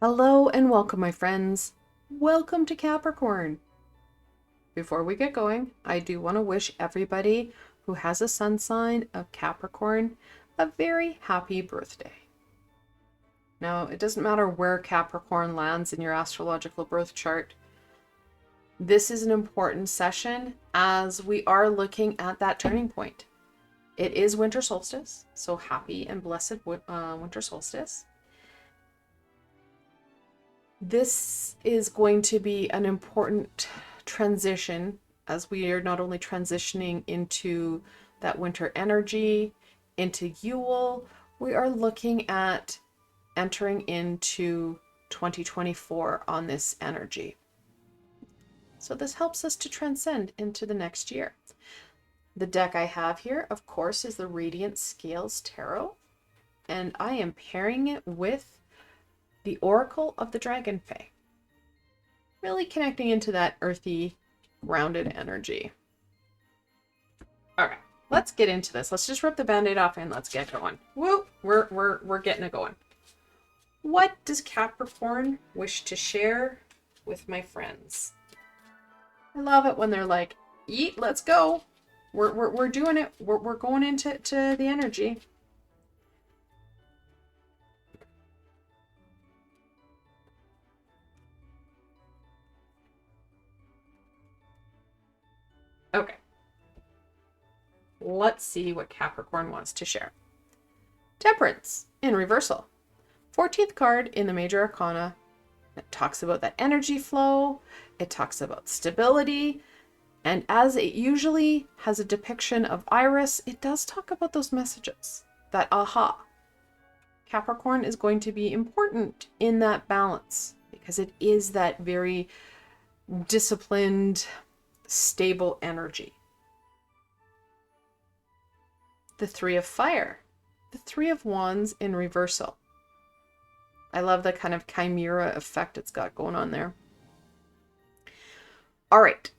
Hello and welcome, my friends. Welcome to Capricorn. Before we get going, I do want to wish everybody who has a sun sign of Capricorn a very happy birthday. Now, it doesn't matter where Capricorn lands in your astrological birth chart. This is an important session as we are looking at that turning point. It is winter solstice, so happy and blessed winter solstice. This is going to be an important transition as we are not only transitioning into that winter energy, into Yule, we are looking at entering into 2024 on this energy. So this helps us to transcend into the next year. The deck I have here, of course, is the Radiant Scales Tarot, and I am pairing it with the Oracle of the Dragonfae. Really connecting into that earthy, grounded energy. All right, let's get into this. Let's just rip the band-aid off and let's get going. Woo! We're getting it going. What does Capricorn wish to share with my friends? I love it when they're like, "Eat, let's go. We're doing it. We're going into the energy." Okay. Let's see what Capricorn wants to share. Temperance in reversal. 14th card in the major arcana. It talks about that energy flow. It talks about stability. And as it usually has a depiction of Iris, it does talk about those messages. That aha. Capricorn is going to be important in that balance because it is that very disciplined, stable energy. The Three of Fire. The Three of Wands in reversal. I love the kind of chimera effect it's got going on there. All right.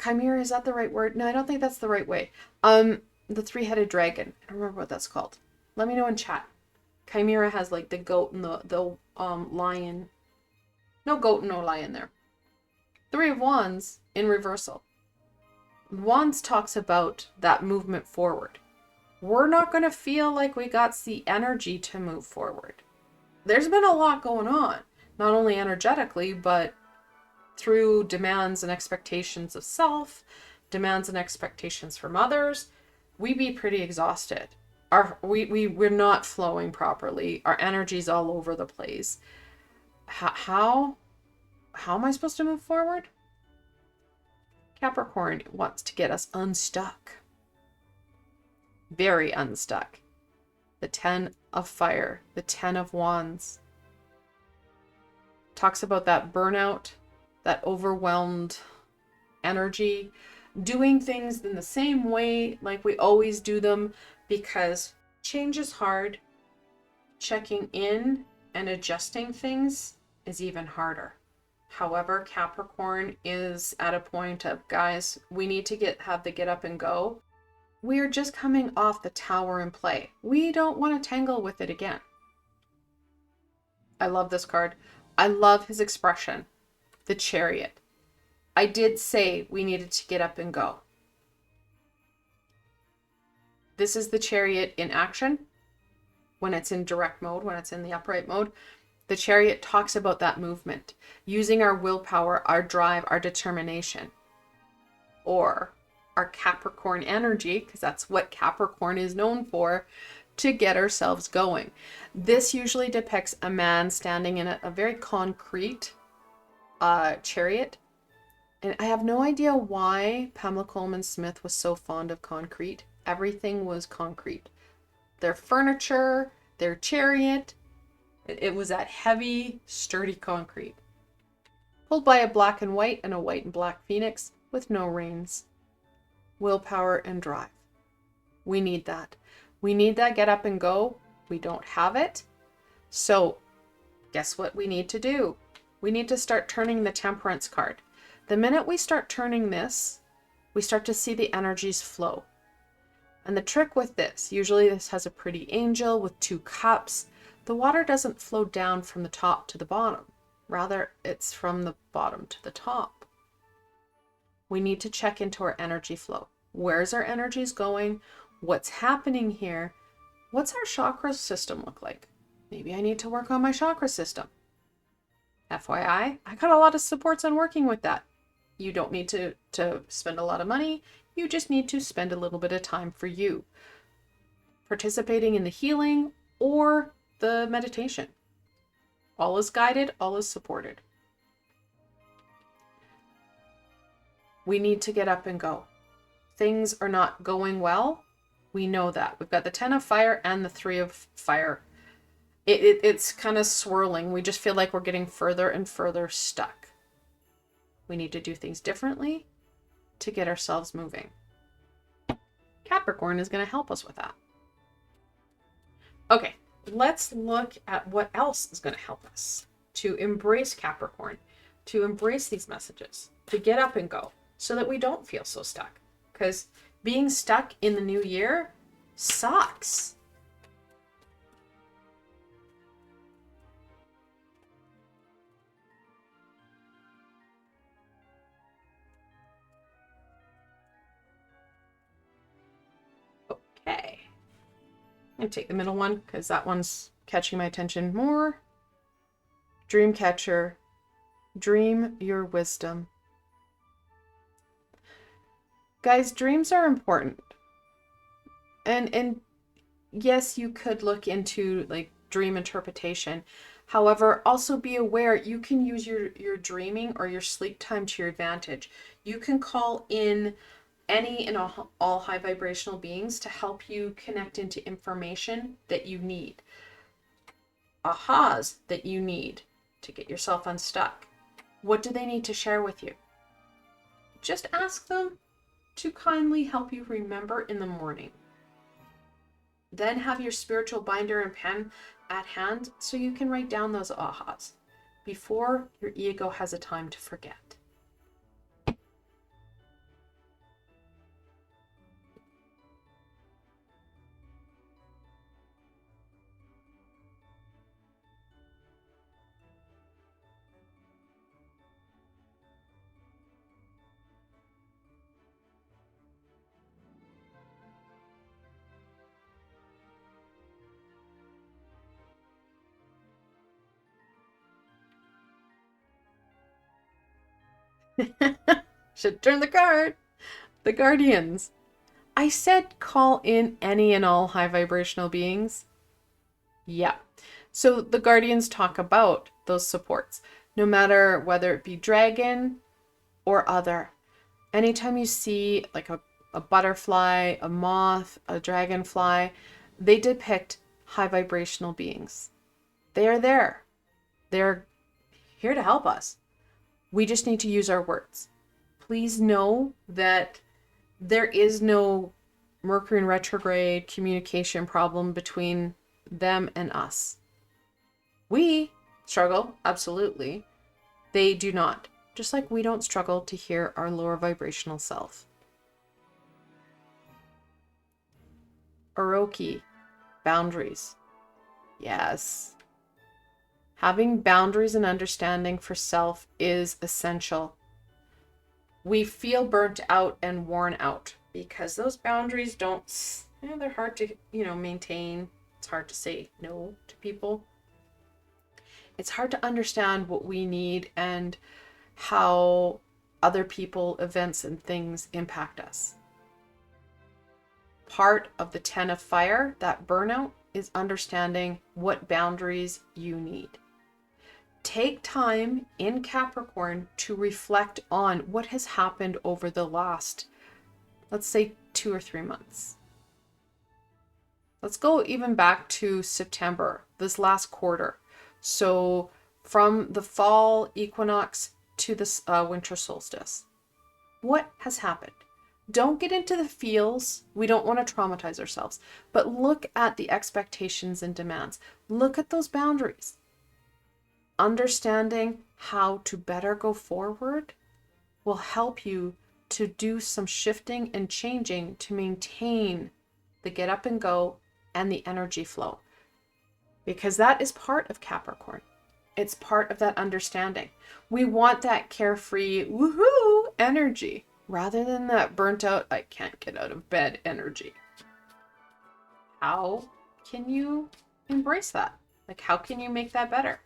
Chimera, is that the right word? No, I don't think that's the right way. The three-headed dragon. I don't remember what that's called. Let me know in chat. Chimera has like the goat and the lion. No goat and no lion there. Three of Wands in reversal. Wands talks about that movement forward. We're not going to feel like we got the energy to move forward. There's been a lot going on, not only energetically, but through demands and expectations of self, demands and expectations from others. We be pretty exhausted. We're not flowing properly. Our energy's all over the place. How am I supposed to move forward? Capricorn wants to get us unstuck. Very unstuck. The 10 of Fire, the 10 of Wands. Talks about that burnout, that overwhelmed energy, doing things in the same way like we always do them because change is hard. Checking in and adjusting things is even harder. However, Capricorn is at a point of, guys, we need to have the get up and go. We are just coming off the Tower in play. We don't want to tangle with it again. I love this card. I love his expression. The Chariot. I did say we needed to get up and go. This is the Chariot in action. When it's in direct mode, when it's in the upright mode. The Chariot talks about that movement, using our willpower, our drive, our determination, or our Capricorn energy, because that's what Capricorn is known for, to get ourselves going. This usually depicts a man standing in a very concrete chariot. And I have no idea why Pamela Coleman Smith was so fond of concrete. Everything was concrete. Their furniture, their chariot, it was that heavy, sturdy concrete. Pulled by a black and white and a white and black phoenix with no reins. Willpower and drive. We need that. We need that get up and go. We don't have it. So guess what we need to do? We need to start turning the Temperance card. The minute we start turning this, we start to see the energies flow. And the trick with this, usually this has a pretty angel with 2 cups. The water doesn't flow down from the top to the bottom. Rather, it's from the bottom to the top. We need to check into our energy flow. Where's our energies going? What's happening here? What's our chakra system look like? Maybe I need to work on my chakra system. FYI, I got a lot of supports on working with that. You don't need to spend a lot of money. You just need to spend a little bit of time for you. Participating in the healing or the meditation. All is guided, all is supported. We need to get up and go. Things are not going well. We know that. We've got the 10 of fire and the 3 of fire. It's kind of swirling. We just feel like we're getting further and further stuck. We need to do things differently to get ourselves moving. Capricorn is going to help us with that. Okay, let's look at what else is going to help us to embrace Capricorn, to embrace these messages, to get up and go so that we don't feel so stuck. Because being stuck in the new year sucks. Okay. I'm going to take the middle one because that one's catching my attention more. Dreamcatcher, dream your wisdom. Guys, dreams are important. And yes, you could look into like dream interpretation. However, also be aware you can use your dreaming or your sleep time to your advantage. You can call in any and all high vibrational beings to help you connect into information that you need. Ahas that you need to get yourself unstuck. What do they need to share with you? Just ask them to kindly help you remember in the morning. Then have your spiritual binder and pen at hand so you can write down those ahas before your ego has a time to forget. Should turn the card. The Guardians. I said call in any and all high vibrational beings. Yeah. So the Guardians talk about those supports, no matter whether it be dragon or other. Anytime you see like a butterfly, a moth, a dragonfly, they depict high vibrational beings. They are there. They're here to help us. We just need to use our words. Please know that there is no Mercury in retrograde communication problem between them and us. We struggle, absolutely. They do not. Just like we don't struggle to hear our lower vibrational self. Oroki, boundaries. Yes. Having boundaries and understanding for self is essential. We feel burnt out and worn out because those boundaries they're hard to, maintain. It's hard to say no to people. It's hard to understand what we need and how other people, events, and things impact us. Part of the 10 of fire, that burnout, is understanding what boundaries you need. Take time in Capricorn to reflect on what has happened over the last, let's say, 2 or 3 months. Let's go even back to September, this last quarter. So from the fall equinox to the winter solstice. What has happened? Don't get into the feels. We don't want to traumatize ourselves. But look at the expectations and demands. Look at those boundaries. Understanding how to better go forward will help you to do some shifting and changing to maintain the get up and go and the energy flow. because that is part of Capricorn. It's part of that understanding. We want that carefree, woohoo energy rather than that burnt out, I can't get out of bed energy. How can you embrace that? Like, how can you make that better?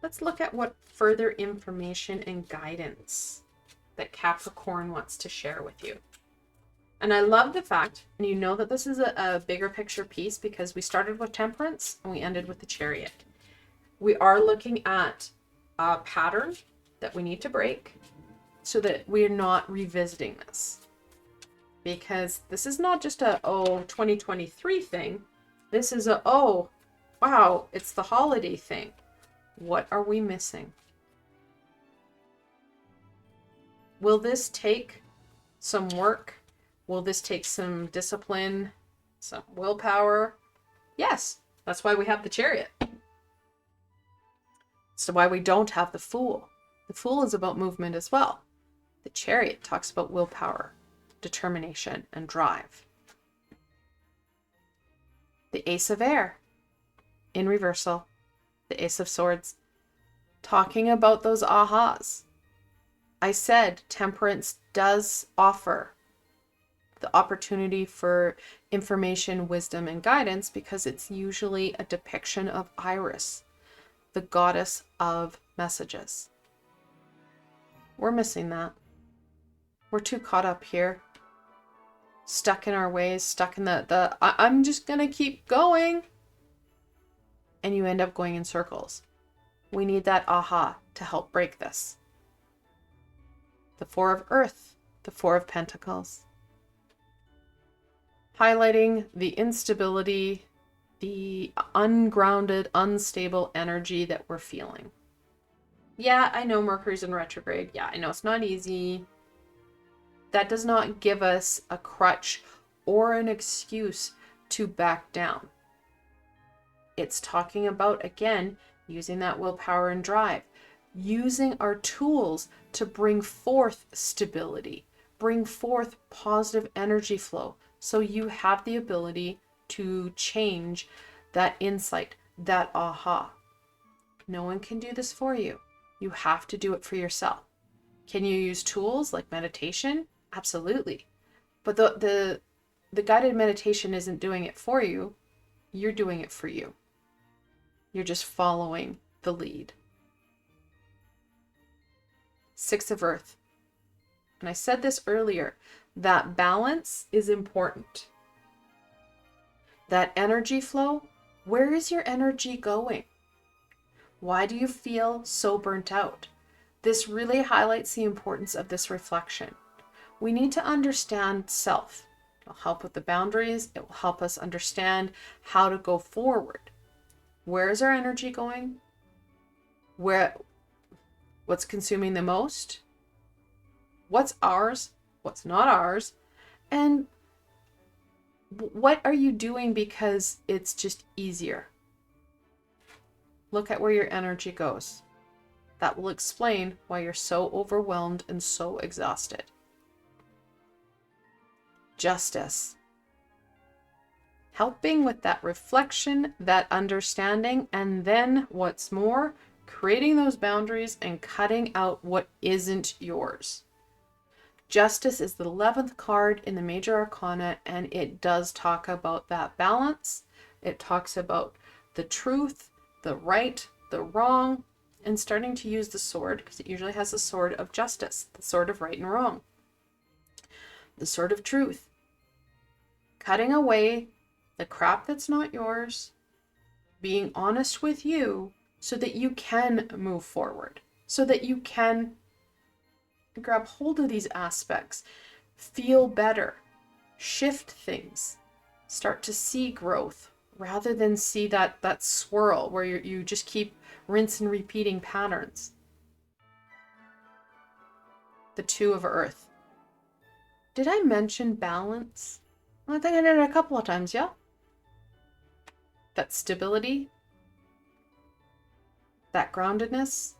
Let's look at what further information and guidance that Capricorn wants to share with you. And I love the fact, and you know that this is a bigger picture piece because we started with Temperance and we ended with the Chariot. We are looking at a pattern that we need to break so that we're not revisiting this. Because this is not just a, 2023 thing. This is a, wow, it's the holiday thing. What are we missing? Will this take some work? Will this take some discipline, some willpower? Yes, that's why we have the Chariot. So why we don't have the Fool. The Fool is about movement as well. The Chariot talks about willpower, determination, and drive. The Ace of Air in reversal. The Ace of Swords, talking about those ahas. I said Temperance does offer the opportunity for information, wisdom, and guidance because it's usually a depiction of Iris, the goddess of messages. We're missing that. We're too caught up here, stuck in our ways, stuck in I'm just gonna keep going. And you end up going in circles. We need that aha to help break this. The Four of Earth, the Four of Pentacles. Highlighting the instability, the ungrounded, unstable energy that we're feeling. Yeah, I know Mercury's in retrograde. Yeah, I know it's not easy. That does not give us a crutch or an excuse to back down. It's talking about, again, using that willpower and drive, using our tools to bring forth stability, bring forth positive energy flow, so you have the ability to change that insight, that aha. No one can do this for you. You have to do it for yourself. Can you use tools like meditation? Absolutely. But the guided meditation isn't doing it for you. You're doing it for you. You're just following the lead. Six of Earth. And I said this earlier, that balance is important. That energy flow, where is your energy going? Why do you feel so burnt out? This really highlights the importance of this reflection. We need to understand self. It'll help with the boundaries. It will help us understand how to go forward. Where is our energy going? What's consuming the most? What's ours? What's not ours? And what are you doing because it's just easier? Look at where your energy goes. That will explain why you're so overwhelmed and so exhausted. Justice. Helping with that reflection, that understanding, and then what's more, creating those boundaries and cutting out what isn't yours. Justice is the 11th card in the major arcana, and it does talk about that balance. It talks about the truth, the right, the wrong, and starting to use the sword, because it usually has a sword of justice, the sword of right and wrong. The sword of truth. Cutting away the crap that's not yours, being honest with you so that you can move forward, so that you can grab hold of these aspects, feel better, shift things, start to see growth rather than see that swirl where you just keep rinse and repeating patterns. The Two of Earth. Did I mention balance? I think I did it a couple of times, yeah? That stability, that groundedness.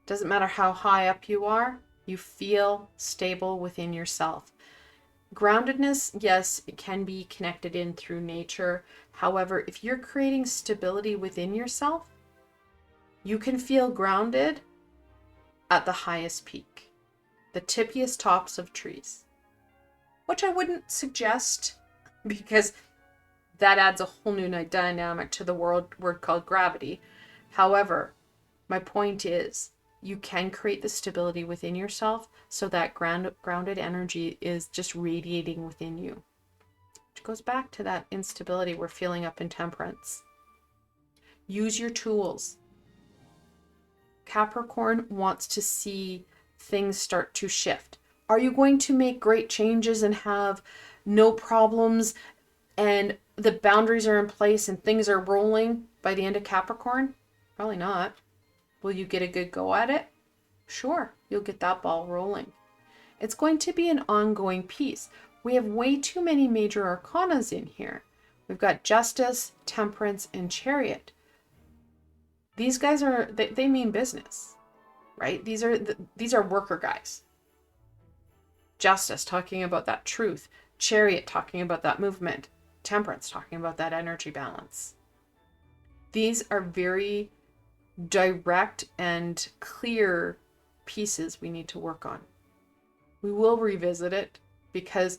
Doesn't matter how high up you are, you feel stable within yourself. Groundedness, yes, it can be connected in through nature. However, if you're creating stability within yourself, you can feel grounded at the highest peak, the tippiest tops of trees, which I wouldn't suggest because that adds a whole new dynamic to the word called gravity. However, my point is, you can create the stability within yourself so that grounded energy is just radiating within you. Which goes back to that instability we're feeling up in Temperance. Use your tools. Capricorn wants to see things start to shift. Are you going to make great changes and have no problems and the boundaries are in place and things are rolling by the end of Capricorn? Probably not. Will you get a good go at it? Sure, you'll get that ball rolling. It's going to be an ongoing piece. We have way too many major arcanas in here. We've got Justice, Temperance, and Chariot. These guys they mean business, right? These are worker guys. Justice talking about that truth. Chariot talking about that movement. Temperance talking about that energy balance. These are very direct and clear pieces we need to work on. We will revisit it because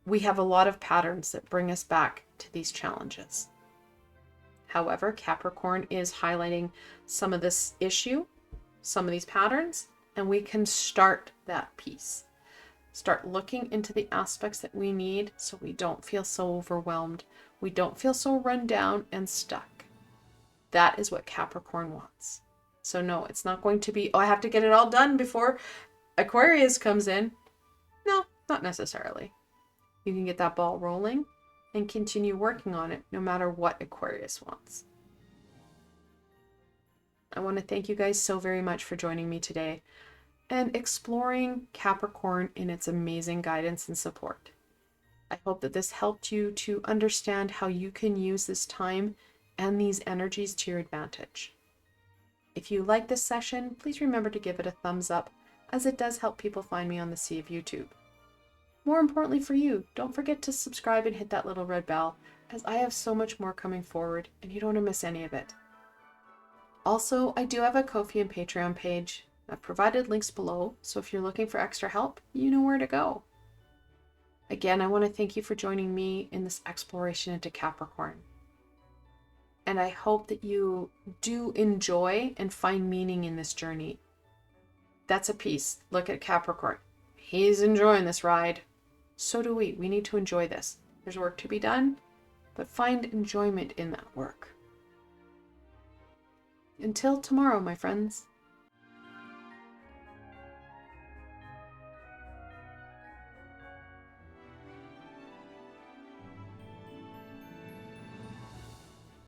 we have a lot of patterns that bring us back to these challenges. However, Capricorn is highlighting some of this issue, some of these patterns, and we can start that piece. Start looking into the aspects that we need so we don't feel so overwhelmed. We don't feel so run down and stuck. That is what Capricorn wants. So no, it's not going to be, oh, I have to get it all done before Aquarius comes in. No, not necessarily. You can get that ball rolling and continue working on it no matter what Aquarius wants. I want to thank you guys so very much for joining me today and exploring Capricorn in its amazing guidance and support. I hope that this helped you to understand how you can use this time and these energies to your advantage. If you like this session, please remember to give it a thumbs up, as it does help people find me on the sea of YouTube. More importantly for you, don't forget to subscribe and hit that little red bell, as I have so much more coming forward and you don't want to miss any of it. Also, I do have a Ko-fi and Patreon page. I've provided links below, so if you're looking for extra help, you know where to go. Again, I want to thank you for joining me in this exploration into Capricorn. And I hope that you do enjoy and find meaning in this journey. That's a piece. Look at Capricorn. He's enjoying this ride. So do we. We need to enjoy this. There's work to be done, but find enjoyment in that work. Until tomorrow, my friends.